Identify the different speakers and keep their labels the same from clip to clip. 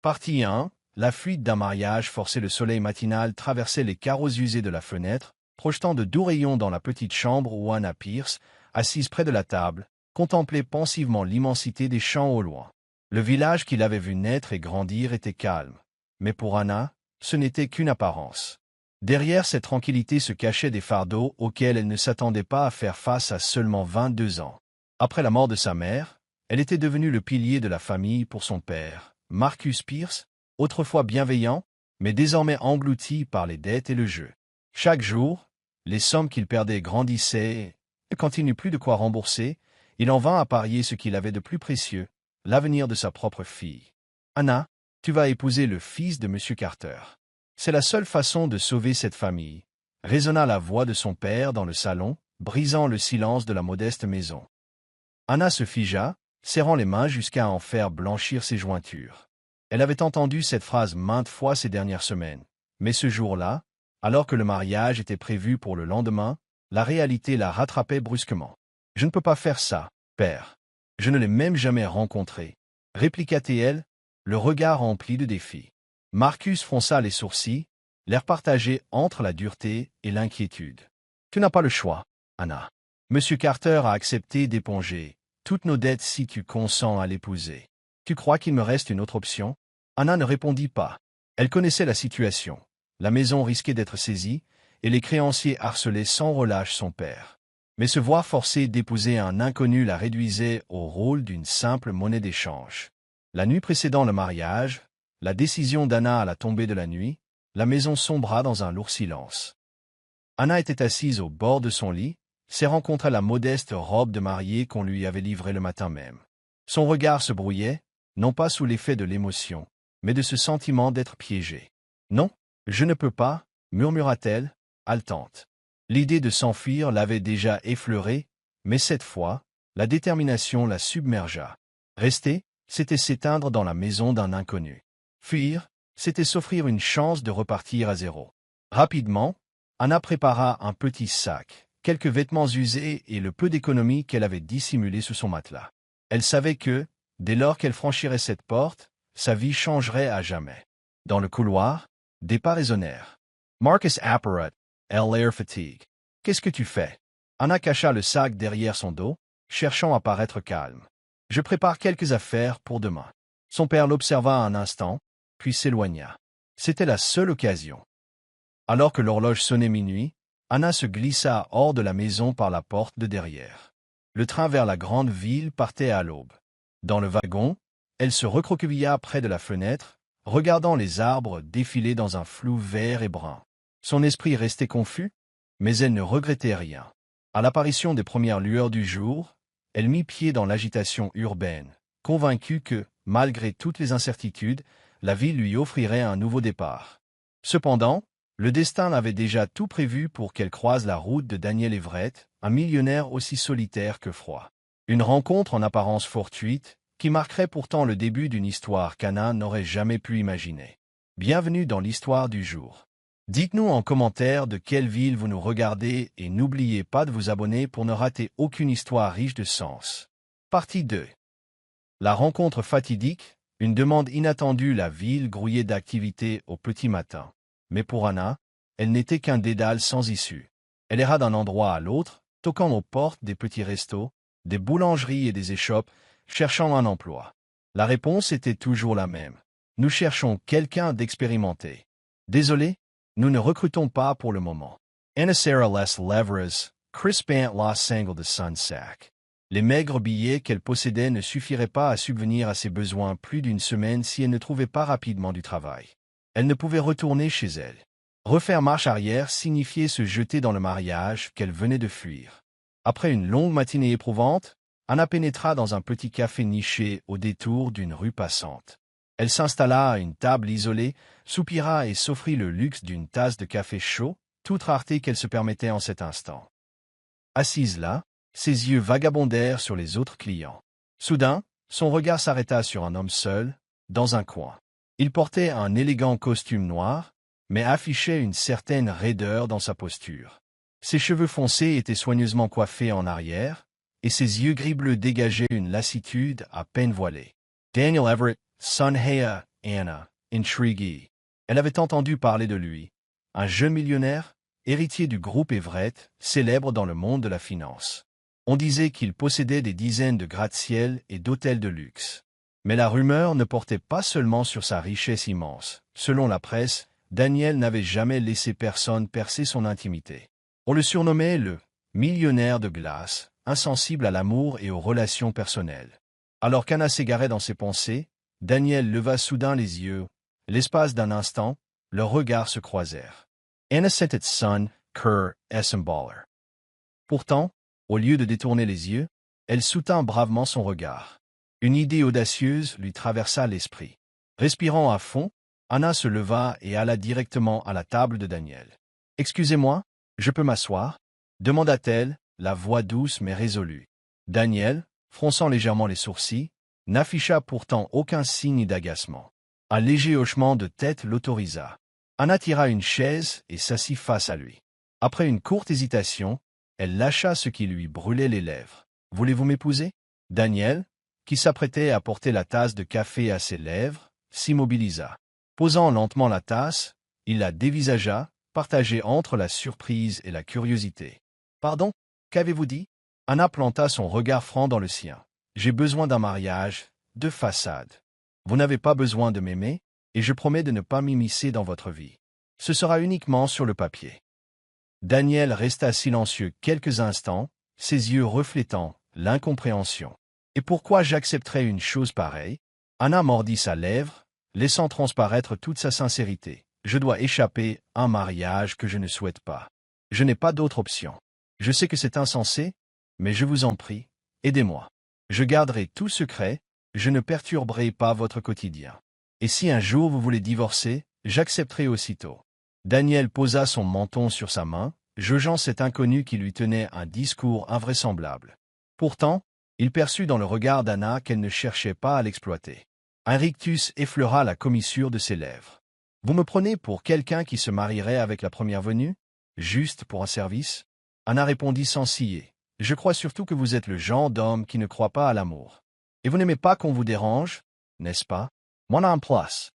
Speaker 1: Partie 1. La fuite d'un mariage forcé. Le soleil matinal traversait les carreaux usés de la fenêtre, projetant de doux rayons dans la petite chambre où Anna Pierce, assise près de la table, contemplait pensivement l'immensité des champs au loin. Le village qu'il avait vu naître et grandir était calme. Mais pour Anna, ce n'était qu'une apparence. Derrière cette tranquillité se cachaient des fardeaux auxquels elle ne s'attendait pas à faire face à seulement 22 ans. Après la mort de sa mère, elle était devenue le pilier de la famille pour son père, Marcus Pierce, autrefois bienveillant, mais désormais englouti par les dettes et le jeu. Chaque jour, les sommes qu'il perdait grandissaient, et quand il n'eut plus de quoi rembourser, il en vint à parier ce qu'il avait de plus précieux, l'avenir de sa propre fille. « Anna, tu vas épouser le fils de M. Carter. C'est la seule façon de sauver cette famille, » résonna la voix de son père dans le salon, brisant le silence de la modeste maison. Anna se figea, serrant les mains jusqu'à en faire blanchir ses jointures. Elle avait entendu cette phrase maintes fois ces dernières semaines, mais ce jour-là, alors que le mariage était prévu pour le lendemain, la réalité la rattrapait brusquement. « Je ne peux pas faire ça, père. Je ne l'ai même jamais rencontré, » répliqua-t-elle, le regard rempli de défi. Marcus fronça les sourcils, l'air partagé entre la dureté et l'inquiétude. « Tu n'as pas le choix, Anna. Monsieur Carter a accepté d'éponger toutes nos dettes si tu consens à l'épouser. Tu crois qu'il me reste une autre option ?» Anna ne répondit pas. Elle connaissait la situation. La maison risquait d'être saisie, et les créanciers harcelaient sans relâche son père. Mais se voir forcée d'épouser un inconnu la réduisait au rôle d'une simple monnaie d'échange. La nuit précédant le mariage, la décision d'Anna à la tombée de la nuit, la maison sombra dans un lourd silence. Anna était assise au bord de son lit, serrant contre la modeste robe de mariée qu'on lui avait livrée le matin même. Son regard se brouillait, non pas sous l'effet de l'émotion, mais de ce sentiment d'être piégée. « Non, je ne peux pas, » murmura-t-elle, haletante. L'idée de s'enfuir l'avait déjà effleurée, mais cette fois, la détermination la submergea. Rester, c'était s'éteindre dans la maison d'un inconnu. Fuir, c'était s'offrir une chance de repartir à zéro. Rapidement, Anna prépara un petit sac, quelques vêtements usés et le peu d'économie qu'elle avait dissimulé sous son matelas. Elle savait que, dès lors qu'elle franchirait cette porte, sa vie changerait à jamais. Dans le couloir, des pas résonnèrent. Marcus apparut, l'air fatigue. « Qu'est-ce que tu fais ?» Anna cacha le sac derrière son dos, cherchant à paraître calme. « Je prépare quelques affaires pour demain. » Son père l'observa un instant, puis s'éloigna. C'était la seule occasion. Alors que l'horloge sonnait minuit, Anna se glissa hors de la maison par la porte de derrière. Le train vers la grande ville partait à l'aube. Dans le wagon, elle se recroquevilla près de la fenêtre, regardant les arbres défiler dans un flou vert et brun. Son esprit restait confus, mais elle ne regrettait rien. À l'apparition des premières lueurs du jour, elle mit pied dans l'agitation urbaine, convaincue que, malgré toutes les incertitudes, la ville lui offrirait un nouveau départ. Cependant, le destin avait déjà tout prévu pour qu'elle croise la route de Daniel Everett, un millionnaire aussi solitaire que froid. Une rencontre en apparence fortuite, qui marquerait pourtant le début d'une histoire qu'Anna n'aurait jamais pu imaginer. Bienvenue dans l'histoire du jour. Dites-nous en commentaire de quelle ville vous nous regardez et n'oubliez pas de vous abonner pour ne rater aucune histoire riche de sens. Partie 2. La rencontre fatidique, une demande inattendue. La ville grouillait d'activités au petit matin. Mais pour Anna, elle n'était qu'un dédale sans issue. Elle erra d'un endroit à l'autre, toquant aux portes des petits restos, des boulangeries et des échoppes, cherchant un emploi. La réponse était toujours la même. Nous cherchons quelqu'un d'expérimenté. Désolé, nous ne recrutons pas pour le moment. Anna Sarah Les Levres, crispant la sangle de son sac. Les maigres billets qu'elle possédait ne suffiraient pas à subvenir à ses besoins plus d'une semaine si elle ne trouvait pas rapidement du travail. Elle ne pouvait retourner chez elle. Refaire marche arrière signifiait se jeter dans le mariage qu'elle venait de fuir. Après une longue matinée éprouvante, Anna pénétra dans un petit café niché au détour d'une rue passante. Elle s'installa à une table isolée, soupira et s'offrit le luxe d'une tasse de café chaud, toute rareté qu'elle se permettait en cet instant. Assise là, ses yeux vagabondèrent sur les autres clients. Soudain, son regard s'arrêta sur un homme seul, dans un coin. Il portait un élégant costume noir, mais affichait une certaine raideur dans sa posture. Ses cheveux foncés étaient soigneusement coiffés en arrière, et ses yeux gris-bleus dégageaient une lassitude à peine voilée. Daniel Everett, son Hea, Anna, intriguée. Elle avait entendu parler de lui. Un jeune millionnaire, héritier du groupe Everett, célèbre dans le monde de la finance. On disait qu'il possédait des dizaines de gratte-ciel et d'hôtels de luxe. Mais la rumeur ne portait pas seulement sur sa richesse immense. Selon la presse, Daniel n'avait jamais laissé personne percer son intimité. On le surnommait le « millionnaire de glace », insensible à l'amour et aux relations personnelles. Alors qu'Anna s'égarait dans ses pensées, Daniel leva soudain les yeux. L'espace d'un instant, leurs regards se croisèrent. Anna sentait son cœur s'emballer. Pourtant, au lieu de détourner les yeux, elle soutint bravement son regard. Une idée audacieuse lui traversa l'esprit. Respirant à fond, Anna se leva et alla directement à la table de Daniel. « Excusez-moi, je peux m'asseoir » demanda-t-elle, la voix douce mais résolue. Daniel, fronçant légèrement les sourcils, n'afficha pourtant aucun signe d'agacement. Un léger hochement de tête l'autorisa. Anna tira une chaise et s'assit face à lui. Après une courte hésitation, elle lâcha ce qui lui brûlait les lèvres. « Voulez-vous m'épouser » Daniel, qui s'apprêtait à porter la tasse de café à ses lèvres, s'immobilisa. Posant lentement la tasse, il la dévisagea, partagé entre la surprise et la curiosité. « Pardon, qu'avez-vous dit » Anna planta son regard franc dans le sien. « J'ai besoin d'un mariage, de façade. Vous n'avez pas besoin de m'aimer, et je promets de ne pas m'immiscer dans votre vie. Ce sera uniquement sur le papier. » Daniel resta silencieux quelques instants, ses yeux reflétant l'incompréhension. « Et pourquoi j'accepterais une chose pareille » Anna mordit sa lèvre, laissant transparaître toute sa sincérité. « Je dois échapper à un mariage que je ne souhaite pas. Je n'ai pas d'autre option. Je sais que c'est insensé, mais je vous en prie, aidez-moi. Je garderai tout secret, je ne perturberai pas votre quotidien. Et si un jour vous voulez divorcer, j'accepterai aussitôt. » Daniel posa son menton sur sa main, jaugeant cet inconnu qui lui tenait un discours invraisemblable. Pourtant, il perçut dans le regard d'Anna qu'elle ne cherchait pas à l'exploiter. Un rictus effleura la commissure de ses lèvres. « Vous me prenez pour quelqu'un qui se marierait avec la première venue? Juste pour un service ?» Anna répondit sans ciller. « Je crois surtout que vous êtes le genre d'homme qui ne croit pas à l'amour. Et vous n'aimez pas qu'on vous dérange, n'est-ce pas? Moi en place. »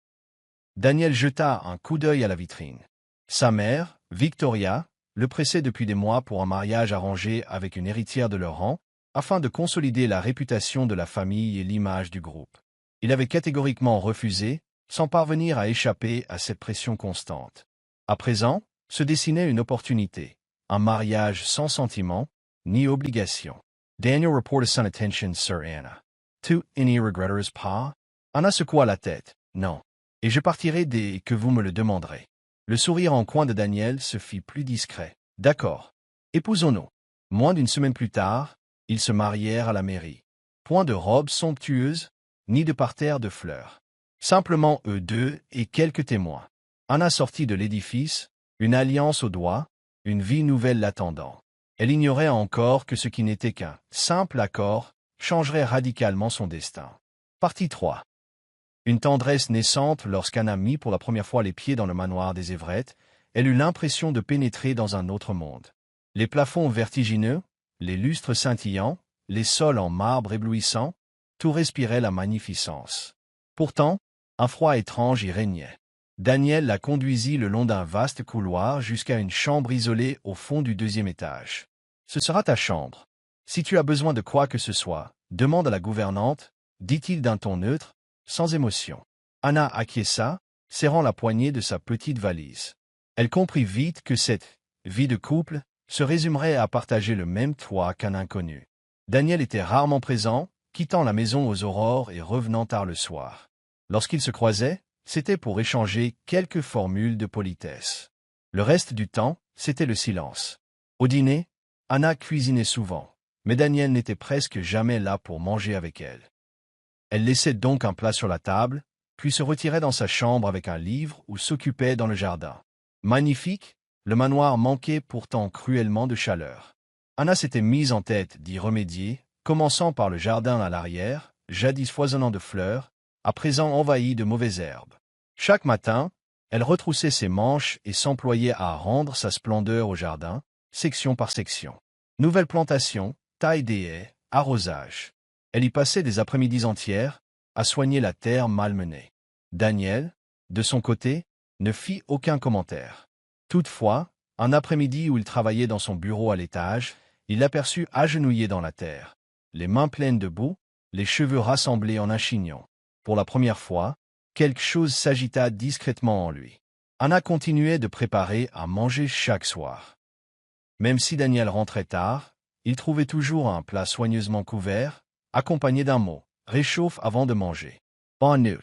Speaker 1: Daniel jeta un coup d'œil à la vitrine. Sa mère, Victoria, le pressait depuis des mois pour un mariage arrangé avec une héritière de leur rang, afin de consolider la réputation de la famille et l'image du groupe. Il avait catégoriquement refusé, sans parvenir à échapper à cette pression constante. À présent, se dessinait une opportunité, un mariage sans sentiment, ni obligation. Daniel reporta son attention sur Anna. « Tu n'y regretteras pas » Anna secoua la tête. « Non. Et je partirai dès que vous me le demanderez. » Le sourire en coin de Daniel se fit plus discret. « D'accord. Épousons-nous. » Moins d'une semaine plus tard, ils se marièrent à la mairie. Point de robe somptueuse, ni de parterre de fleurs. Simplement eux deux et quelques témoins. Anna sortit de l'édifice, une alliance au doigt, une vie nouvelle l'attendant. Elle ignorait encore que ce qui n'était qu'un simple accord changerait radicalement son destin. Partie 3. Une tendresse naissante lorsqu'Anna mit pour la première fois les pieds dans le manoir des Everett, elle eut l'impression de pénétrer dans un autre monde. Les plafonds vertigineux, les lustres scintillants, les sols en marbre éblouissant, tout respirait la magnificence. Pourtant, un froid étrange y régnait. Daniel la conduisit le long d'un vaste couloir jusqu'à une chambre isolée au fond du 2e étage. « Ce sera ta chambre. Si tu as besoin de quoi que ce soit, demande à la gouvernante, » dit-il d'un ton neutre, sans émotion. Anna acquiesça, serrant la poignée de sa petite valise. Elle comprit vite que cette vie de couple se résumerait à partager le même toit qu'un inconnu. Daniel était rarement présent, quittant la maison aux aurores et revenant tard le soir. Lorsqu'ils se croisaient, c'était pour échanger quelques formules de politesse. Le reste du temps, c'était le silence. Au dîner, Anna cuisinait souvent, mais Daniel n'était presque jamais là pour manger avec elle. Elle laissait donc un plat sur la table, puis se retirait dans sa chambre avec un livre ou s'occupait dans le jardin. Magnifique, le manoir manquait pourtant cruellement de chaleur. Anna s'était mise en tête d'y remédier, commençant par le jardin à l'arrière, jadis foisonnant de fleurs, à présent envahi de mauvaises herbes. Chaque matin, elle retroussait ses manches et s'employait à rendre sa splendeur au jardin, section par section. Nouvelle plantation, taille des haies, arrosage. Elle y passait des après-midi entières, à soigner la terre malmenée. Daniel, de son côté, ne fit aucun commentaire. Toutefois, un après-midi où il travaillait dans son bureau à l'étage, il l'aperçut agenouillé dans la terre, les mains pleines de boue, les cheveux rassemblés en un chignon. Pour la première fois, quelque chose s'agita discrètement en lui. Anna continuait de préparer à manger chaque soir. Même si Daniel rentrait tard, il trouvait toujours un plat soigneusement couvert, accompagné d'un mot « réchauffe avant de manger ». Bonne nuit.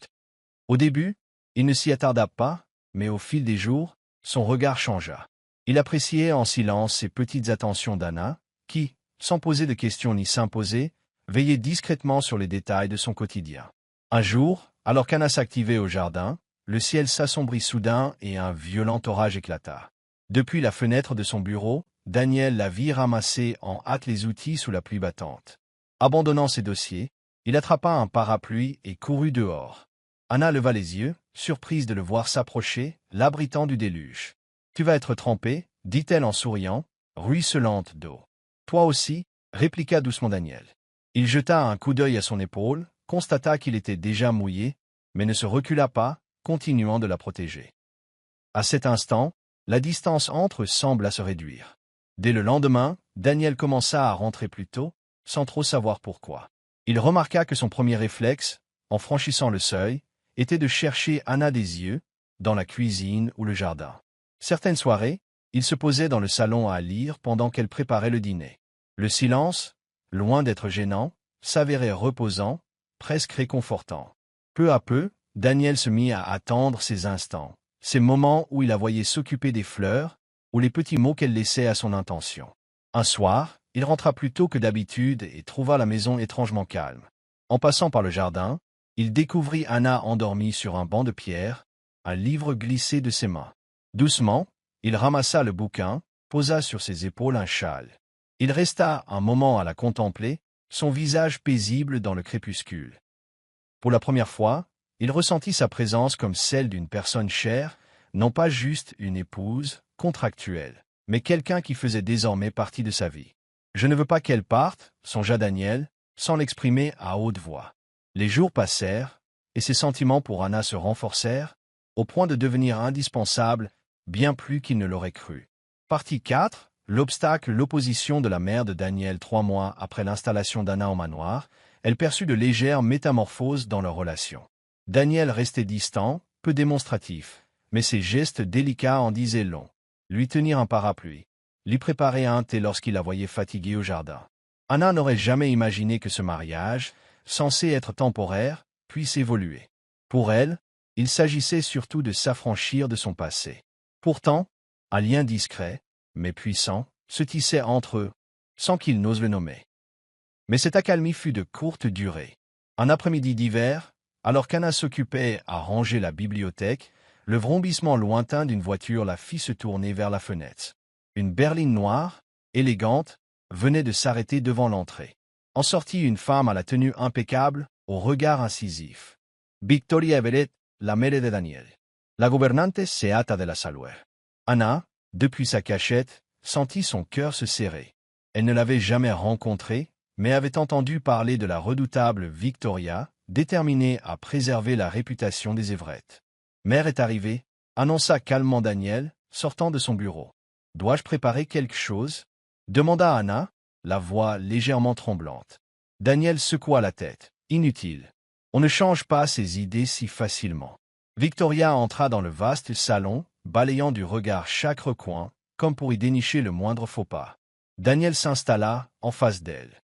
Speaker 1: Au début, il ne s'y attarda pas, mais au fil des jours, son regard changea. Il appréciait en silence ces petites attentions d'Anna, qui, sans poser de questions ni s'imposer, veillait discrètement sur les détails de son quotidien. Un jour, alors qu'Anna s'activait au jardin, le ciel s'assombrit soudain et un violent orage éclata. Depuis la fenêtre de son bureau, Daniel la vit ramasser en hâte les outils sous la pluie battante. Abandonnant ses dossiers, il attrapa un parapluie et courut dehors. Anna leva les yeux, surprise de le voir s'approcher, l'abritant du déluge. « Tu vas être trempé, dit-elle en souriant, ruisselante d'eau. « Toi aussi, répliqua doucement Daniel. Il jeta un coup d'œil à son épaule, constata qu'il était déjà mouillé, mais ne se recula pas, continuant de la protéger. À cet instant, la distance entre eux sembla se réduire. Dès le lendemain, Daniel commença à rentrer plus tôt, sans trop savoir pourquoi. Il remarqua que son premier réflexe, en franchissant le seuil, était de chercher Anna des yeux, dans la cuisine ou le jardin. Certaines soirées, il se posait dans le salon à lire pendant qu'elle préparait le dîner. Le silence, loin d'être gênant, s'avérait reposant, presque réconfortant. Peu à peu, Daniel se mit à attendre ces instants, ces moments où il la voyait s'occuper des fleurs, ou les petits mots qu'elle laissait à son intention. Un soir, il rentra plus tôt que d'habitude et trouva la maison étrangement calme. En passant par le jardin, il découvrit Anna endormie sur un banc de pierre, un livre glissé de ses mains. Doucement, il ramassa le bouquin, posa sur ses épaules un châle. Il resta un moment à la contempler, son visage paisible dans le crépuscule. Pour la première fois, il ressentit sa présence comme celle d'une personne chère, non pas juste une épouse, contractuelle, mais quelqu'un qui faisait désormais partie de sa vie. « Je ne veux pas qu'elle parte », songea Daniel, sans l'exprimer à haute voix. Les jours passèrent, et ses sentiments pour Anna se renforcèrent, au point de devenir indispensables, bien plus qu'il ne l'aurait cru. Partie 4. L'opposition de la mère de Daniel 3 mois après l'installation d'Anna au manoir, elle perçut de légères métamorphoses dans leur relation. Daniel restait distant, peu démonstratif, mais ses gestes délicats en disaient long. Lui tenir un parapluie, lui préparer un thé lorsqu'il la voyait fatiguée au jardin. Anna n'aurait jamais imaginé que ce mariage, censé être temporaire, puisse évoluer. Pour elle, il s'agissait surtout de s'affranchir de son passé. Pourtant, un lien discret, mais puissant, se tissait entre eux, sans qu'il n'ose le nommer. Mais cette accalmie fut de courte durée. Un après-midi d'hiver, alors qu'Anna s'occupait à ranger la bibliothèque, le vrombissement lointain d'une voiture la fit se tourner vers la fenêtre. Une berline noire, élégante, venait de s'arrêter devant l'entrée. En sortit une femme à la tenue impeccable, au regard incisif. Victoria Everett, la mère de Daniel. La gouvernante se hâta de la saluer. Anna, depuis sa cachette, sentit son cœur se serrer. Elle ne l'avait jamais rencontrée, mais avait entendu parler de la redoutable Victoria, déterminée à préserver la réputation des Everett. « Mère est arrivée », annonça calmement Daniel, sortant de son bureau. « Dois-je préparer quelque chose ?» demanda Anna, la voix légèrement tremblante. Daniel secoua la tête. « Inutile. On ne change pas ses idées si facilement. » Victoria entra dans le vaste salon, balayant du regard chaque recoin, comme pour y dénicher le moindre faux pas. Daniel s'installa en face d'elle.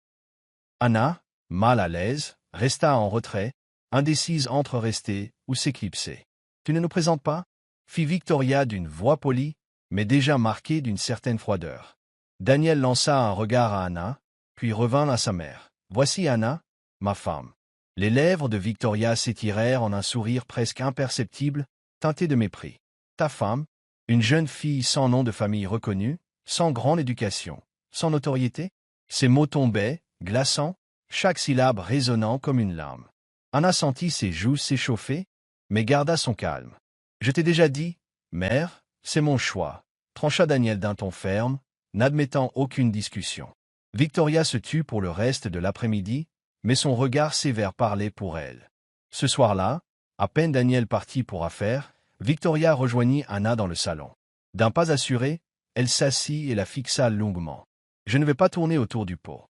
Speaker 1: Anna, mal à l'aise, resta en retrait, indécise entre rester ou s'éclipser. « Tu ne nous présentes pas ?» fit Victoria d'une voix polie, mais déjà marquée d'une certaine froideur. Daniel lança un regard à Anna, puis revint à sa mère. « Voici Anna, ma femme. » Les lèvres de Victoria s'étirèrent en un sourire presque imperceptible, teinté de mépris. « Ta femme, une jeune fille sans nom de famille reconnue, sans grande éducation, sans notoriété ?» Ces mots tombaient, glaçants, chaque syllabe résonnant comme une lame. Anna sentit ses joues s'échauffer, mais garda son calme. « Je t'ai déjà dit, mère, c'est mon choix, » trancha Daniel d'un ton ferme, n'admettant aucune discussion. Victoria se tut pour le reste de l'après-midi, mais son regard sévère parlait pour elle. Ce soir-là, À peine Daniel partit pour affaires, Victoria rejoignit Anna dans le salon. D'un pas assuré, elle s'assit et la fixa longuement. « Je ne vais pas tourner autour du pot.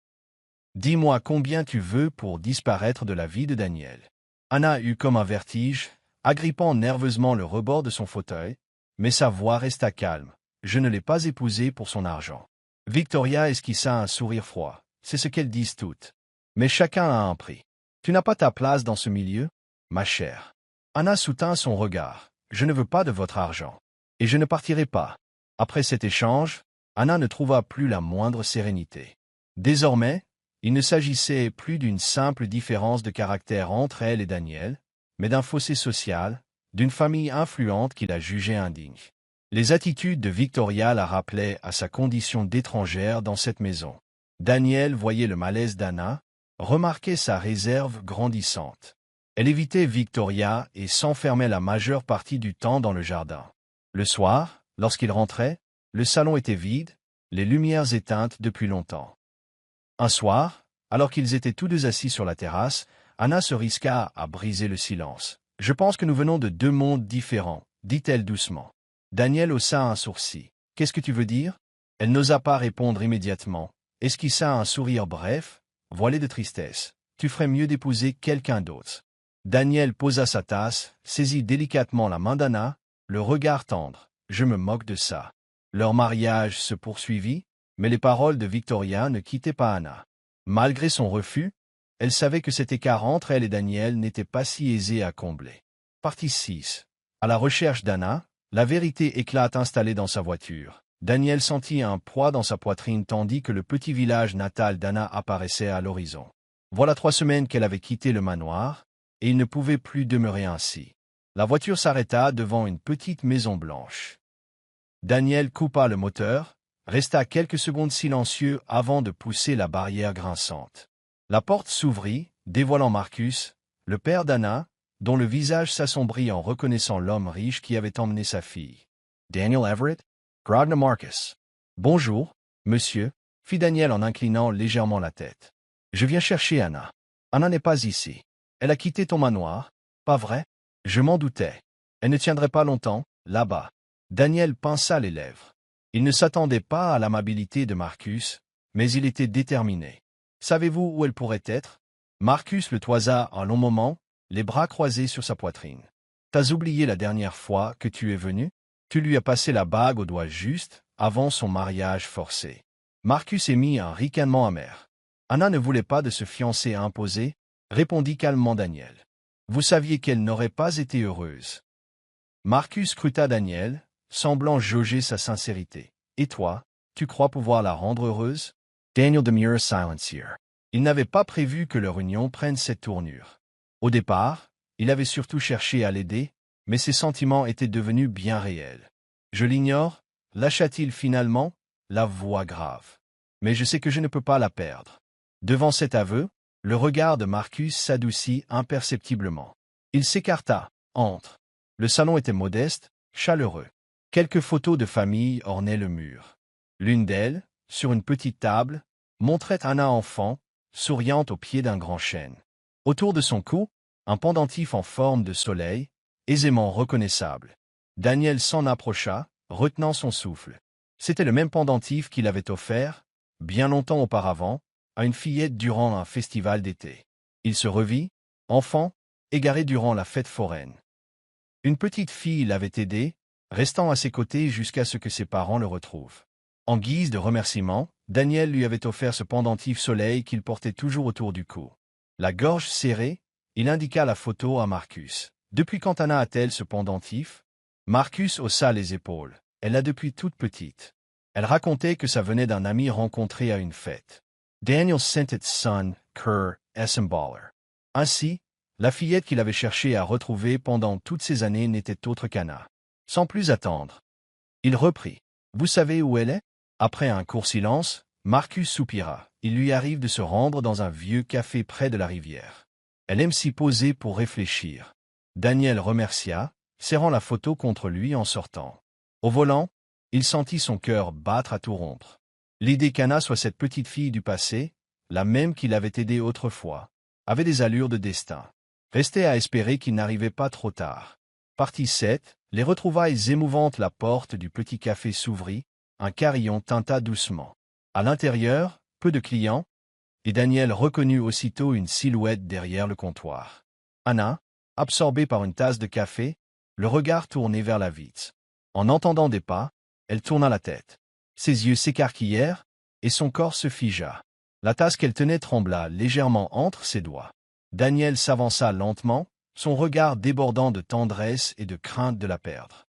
Speaker 1: Dis-moi combien tu veux pour disparaître de la vie de Daniel. » Anna eut comme un vertige, agrippant nerveusement le rebord de son fauteuil, mais sa voix resta calme. « Je ne l'ai pas épousée pour son argent. » Victoria esquissa un sourire froid. C'est ce qu'elles disent toutes. Mais chacun a un prix. Tu n'as pas ta place dans ce milieu, ma chère. Anna soutint son regard. Je ne veux pas de votre argent. Et je ne partirai pas. Après cet échange, Anna ne trouva plus la moindre sérénité. Désormais, il ne s'agissait plus d'une simple différence de caractère entre elle et Daniel, mais d'un fossé social, d'une famille influente qui la jugeait indigne. Les attitudes de Victoria la rappelaient à sa condition d'étrangère dans cette maison. Daniel voyait le malaise d'Anna, remarquait sa réserve grandissante. Elle évitait Victoria et s'enfermait la majeure partie du temps dans le jardin. Le soir, lorsqu'il rentrait, le salon était vide, les lumières éteintes depuis longtemps. Un soir, alors qu'ils étaient tous deux assis sur la terrasse, Anna se risqua à briser le silence. « Je pense que nous venons de deux mondes différents, » dit-elle doucement. Daniel haussa un sourcil. « Qu'est-ce que tu veux dire ?» Elle n'osa pas répondre immédiatement, esquissa un sourire bref, voilé de tristesse. « Tu ferais mieux d'épouser quelqu'un d'autre. » Daniel posa sa tasse, saisit délicatement la main d'Anna, le regard tendre. « Je me moque de ça. » Leur mariage se poursuivit, mais les paroles de Victoria ne quittaient pas Anna. Malgré son refus, elle savait que cet écart entre elle et Daniel n'était pas si aisé à combler. Partie 6. À la recherche d'Anna, la vérité éclate installée dans sa voiture. Daniel sentit un poids dans sa poitrine tandis que le petit village natal d'Anna apparaissait à l'horizon. Voilà 3 semaines qu'elle avait quitté le manoir, et il ne pouvait plus demeurer ainsi. La voiture s'arrêta devant une petite maison blanche. Daniel coupa le moteur, resta quelques secondes silencieux avant de pousser la barrière grinçante. La porte s'ouvrit, dévoilant Marcus, le père d'Anna, dont le visage s'assombrit en reconnaissant l'homme riche qui avait emmené sa fille. Daniel Everett? Grogna Marcus. Bonjour, monsieur, fit Daniel en inclinant légèrement la tête. Je viens chercher Anna. Anna n'est pas ici. Elle a quitté ton manoir, pas vrai? Je m'en doutais. Elle ne tiendrait pas longtemps, là-bas. Daniel pinça les lèvres. Il ne s'attendait pas à l'amabilité de Marcus, mais il était déterminé. Savez-vous où elle pourrait être? Marcus le toisa un long moment, les bras croisés sur sa poitrine. T'as oublié la dernière fois que tu es venu? Tu lui as passé la bague au doigt juste, avant son mariage forcé. Marcus émit un ricanement amer. Anna ne voulait pas de ce fiancé imposé, répondit calmement Daniel. Vous saviez qu'elle n'aurait pas été heureuse. Marcus scruta Daniel, semblant jauger sa sincérité. Et toi, tu crois pouvoir la rendre heureuse? Daniel demura silencieux. Il n'avait pas prévu que leur union prenne cette tournure. Au départ, il avait surtout cherché à l'aider, mais ses sentiments étaient devenus bien réels. Je l'ignore, lâcha-t-il finalement, la voix grave. Mais je sais que je ne peux pas la perdre. Devant cet aveu, le regard de Marcus s'adoucit imperceptiblement. Il s'écarta, entre. Le salon était modeste, chaleureux. Quelques photos de famille ornaient le mur. L'une d'elles, sur une petite table, montrait Anna enfant, souriante au pied d'un grand chêne. Autour de son cou, un pendentif en forme de soleil, aisément reconnaissable. Daniel s'en approcha, retenant son souffle. C'était le même pendentif qu'il avait offert, bien longtemps auparavant, à une fillette durant un festival d'été. Il se revit, enfant, égaré durant la fête foraine. Une petite fille l'avait aidé, restant à ses côtés jusqu'à ce que ses parents le retrouvent. En guise de remerciement, Daniel lui avait offert ce pendentif soleil qu'il portait toujours autour du cou. La gorge serrée, il indiqua la photo à Marcus. Depuis quand Anna a-t-elle ce pendentif? Marcus haussa les épaules. Elle l'a depuis toute petite. Elle racontait que ça venait d'un ami rencontré à une fête. Daniel sent it son, Kerr, Essemballer. Ainsi, la fillette qu'il avait cherché à retrouver pendant toutes ces années n'était autre qu'Anna. Sans plus attendre, il reprit. Vous savez où elle est? Après un court silence, Marcus soupira. Il lui arrive de se rendre dans un vieux café près de la rivière. Elle aime s'y poser pour réfléchir. Daniel remercia, serrant la photo contre lui en sortant. Au volant, il sentit son cœur battre à tout rompre. L'idée qu'Anna soit cette petite fille du passé, la même qui l'avait aidé autrefois, avait des allures de destin. Restait à espérer qu'il n'arrivait pas trop tard. Partie 7. Les retrouvailles émouvantes. La porte du petit café s'ouvrit, un carillon tinta doucement. À l'intérieur, peu de clients, et Daniel reconnut aussitôt une silhouette derrière le comptoir. Anna, absorbée par une tasse de café, le regard tourné vers la vitre. En entendant des pas, elle tourna la tête. Ses yeux s'écarquillèrent, et son corps se figea. La tasse qu'elle tenait trembla légèrement entre ses doigts. Daniel s'avança lentement, son regard débordant de tendresse et de crainte de la perdre.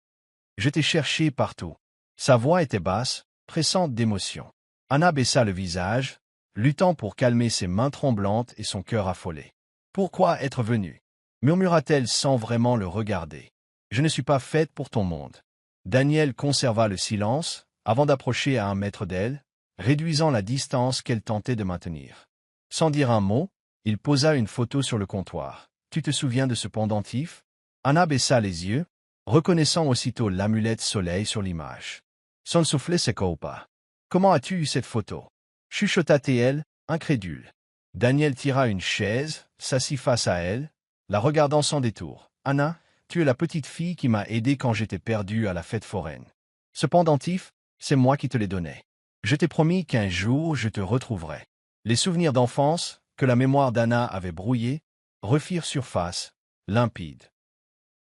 Speaker 1: « Je t'ai cherché partout. » Sa voix était basse, pressante d'émotion. Anna baissa le visage, luttant pour calmer ses mains tremblantes et son cœur affolé. « Pourquoi être venue ?» murmura-t-elle sans vraiment le regarder. « Je ne suis pas faite pour ton monde. » Daniel conserva le silence, avant d'approcher à 1 mètre d'elle, réduisant la distance qu'elle tentait de maintenir. Sans dire un mot, il posa une photo sur le comptoir. « Tu te souviens de ce pendentif ?» Anna baissa les yeux, reconnaissant aussitôt l'amulette soleil sur l'image. Son soufflet s'écoupa. « Comment as-tu eu cette photo ?» chuchota-t-elle, incrédule. Daniel tira une chaise, s'assit face à elle, la regardant sans détour. « Anna, tu es la petite fille qui m'a aidé quand j'étais perdu à la fête foraine. Ce pendentif, c'est moi qui te l'ai donné. Je t'ai promis qu'un jour je te retrouverai. » Les souvenirs d'enfance, que la mémoire d'Anna avait brouillés, refirent surface, limpides.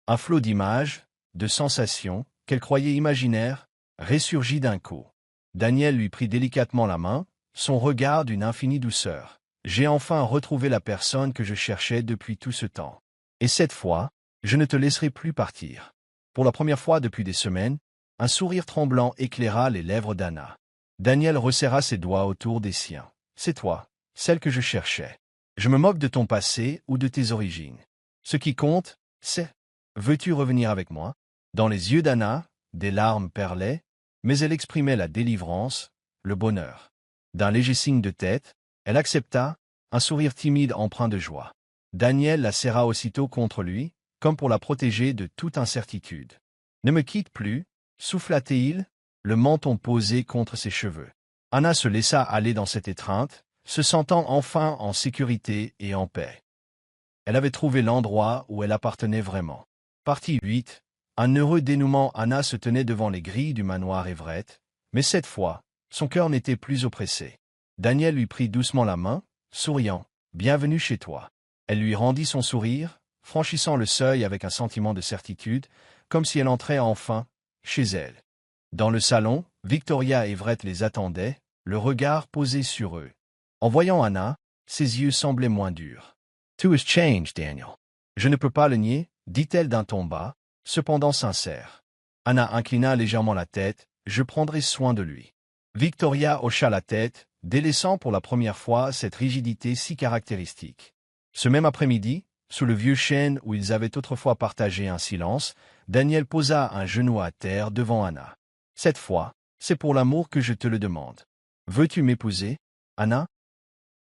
Speaker 1: Un flot d'images, de sensations, qu'elle croyait imaginaires, ressurgit d'un coup. Daniel lui prit délicatement la main, son regard d'une infinie douceur. « J'ai enfin retrouvé la personne que je cherchais depuis tout ce temps. Et cette fois, je ne te laisserai plus partir. » Pour la première fois depuis des semaines, un sourire tremblant éclaira les lèvres d'Anna. Daniel resserra ses doigts autour des siens. « C'est toi, celle que je cherchais. Je me moque de ton passé ou de tes origines. Ce qui compte, c'est... Veux-tu revenir avec moi ?» Dans les yeux d'Anna, des larmes perlaient, mais elle exprimait la délivrance, le bonheur. D'un léger signe de tête, elle accepta, un sourire timide empreint de joie. Daniel la serra aussitôt contre lui, comme pour la protéger de toute incertitude. « Ne me quitte plus, » souffla-t-il, le menton posé contre ses cheveux. Anna se laissa aller dans cette étreinte, se sentant enfin en sécurité et en paix. Elle avait trouvé l'endroit où elle appartenait vraiment. Partie 8. Un heureux dénouement. Anna se tenait devant les grilles du manoir Everett, mais cette fois, son cœur n'était plus oppressé. Daniel lui prit doucement la main, souriant. « Bienvenue chez toi. » Elle lui rendit son sourire, franchissant le seuil avec un sentiment de certitude, comme si elle entrait enfin chez elle. Dans le salon, Victoria et Everett les attendaient, le regard posé sur eux. En voyant Anna, ses yeux semblaient moins durs. « Tout has changed, Daniel. » « Je ne peux pas le nier, » dit-elle d'un ton bas, cependant sincère. Anna inclina légèrement la tête. « Je prendrai soin de lui. » Victoria hocha la tête, délaissant pour la première fois cette rigidité si caractéristique. Ce même après-midi, sous le vieux chêne où ils avaient autrefois partagé un silence, Daniel posa un genou à terre devant Anna. « Cette fois, c'est pour l'amour que je te le demande. Veux-tu m'épouser, Anna ?»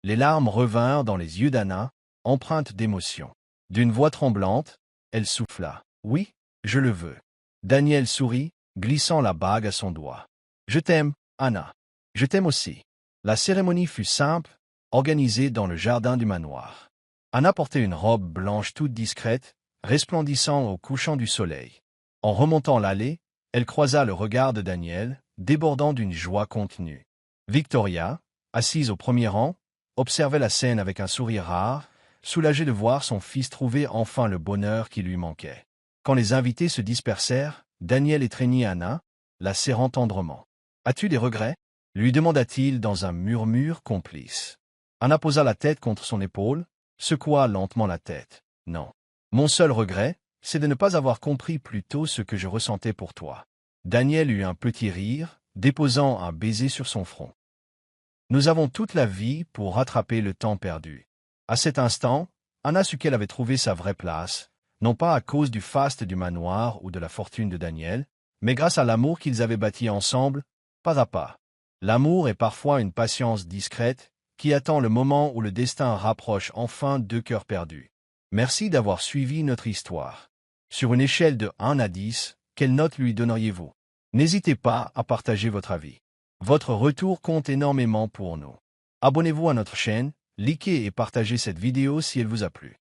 Speaker 1: Les larmes revinrent dans les yeux d'Anna, empreintes d'émotion. D'une voix tremblante, elle souffla. « Oui, je le veux. » Daniel sourit, glissant la bague à son doigt. « Je t'aime, Anna. Je t'aime aussi. » La cérémonie fut simple, organisée dans le jardin du manoir. Anna portait une robe blanche toute discrète, resplendissant au couchant du soleil. En remontant l'allée, elle croisa le regard de Daniel, débordant d'une joie contenue. Victoria, assise au premier rang, observait la scène avec un sourire rare, soulagée de voir son fils trouver enfin le bonheur qui lui manquait. Quand les invités se dispersèrent, Daniel étreignit Anna, la serrant tendrement. « As-tu des regrets ?» lui demanda-t-il dans un murmure complice. Anna posa la tête contre son épaule, secoua lentement la tête. « Non. Mon seul regret, c'est de ne pas avoir compris plus tôt ce que je ressentais pour toi. » Daniel eut un petit rire, déposant un baiser sur son front. « Nous avons toute la vie pour rattraper le temps perdu. » À cet instant, Anna sut qu'elle avait trouvé sa vraie place, non pas à cause du faste du manoir ou de la fortune de Daniel, mais grâce à l'amour qu'ils avaient bâti ensemble, pas à pas. L'amour est parfois une patience discrète, qui attend le moment où le destin rapproche enfin deux cœurs perdus. Merci d'avoir suivi notre histoire. Sur une échelle de 1 à 10, quelle note lui donneriez-vous? N'hésitez pas à partager votre avis. Votre retour compte énormément pour nous. Abonnez-vous à notre chaîne, likez et partagez cette vidéo si elle vous a plu.